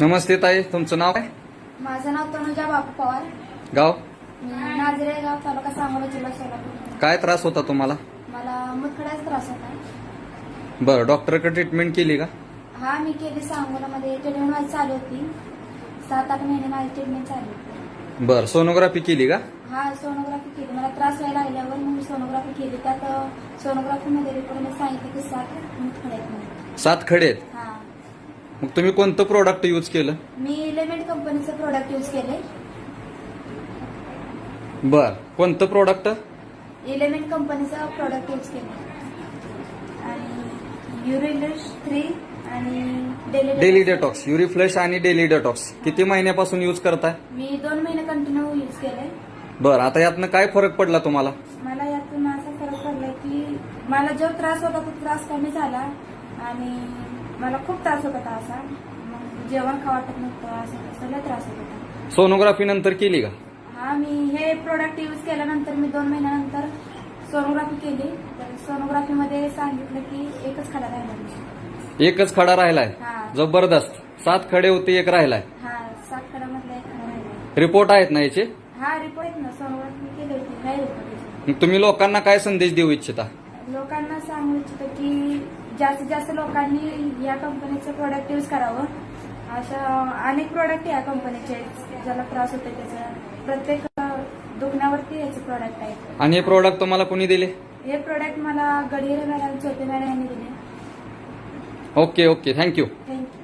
नमस्ते ताई, तुमचं नाव काय? माझं नाव तनुजा बापू पवार. गाव? मी नाझरेगाव, तालुका सांगोला, जिल्हा सोलापूर. काय त्रास होता तुम्हाला? मला मुतखड्याचा त्रास होता. बरं, डॉक्टरकडे ट्रीटमेंट केली का? हा, मी केली. सांगोलामध्ये ट्रीटमेंट माझी चालू होती. 7-8 महिने माझी ट्रीटमेंट चालू होती. बरं, सोनोग्राफी केली का? हा, सोनोग्राफी केली. मला त्रास व्हायला लागल्यावर मग मी सोनोग्राफी केली. त्यात सोनोग्राफीमध्ये रिपोर्टमध्ये सांगितलं की 7 मुतखडे आहेत म्हणून. 7 खडे आहेत. हा, मग तुम्ही कोणतं प्रोडक्ट यूज केलं? मी एलिमेंट कंपनीचं प्रोडक्ट यूज केले. बरं, कोणतं प्रोडक्ट? एलिमेंट कंपनीचं प्रोडक्ट यूज केले. आणि युरिलिश 3 आणि डेली डेटॉक्स, युरिफ्लश आणि डेली डेटॉक्स किती महिन्यापासून यूज करताय? मी 2 महिने कंटिन्यू यूज केले. बरं, आता यातनं काय फरक पडला तुम्हाला? मला यातून असा फरक पडला की मला जो त्रास होता तो त्रास कमी झाला. आणि मला खूप त्रास होत होता असा. मग जेवण खावं वाटत नव्हतं, असं सगळं त्रास होत होता. सोनोग्राफी नंतर केली का? हा, मी हे प्रोडक्ट यूज केल्यानंतर मी 2 महिन्यानंतर सोनोग्राफी केली. तर सोनोग्राफीमध्ये सांगितलं की एकच खडा राहिला. एकच खडा राहिलाय. हा. जबरदस्त. 7 खडे होते, एक राहिलाय. हा, 7 खड्यामधला एक खडा राहिला. रिपोर्ट आहेत ना याचे? हा, रिपोर्ट आहेत ना, सोनोग्राफी केली होती. नाही रिपोर्ट. मग तुम्ही लोकांना काय संदेश देऊ इच्छिता? लोकांना सांगू इच्छितो की जास्तीत जास्त लोकांनी या कंपनीचं प्रोडक्ट यूज करावं. अशा अनेक प्रोडक्ट या कंपनीचे ज्याला त्रास होतो त्याचा प्रत्येक दुखण्यावरती याचे प्रोडक्ट आहे. आणि हे प्रोडक्ट तुम्हाला कोणी दिले? हे प्रोडक्ट मला गडहिरे मॅडम, चोते मॅडम यांनी दिले. Okay, thank you. थँक्यू.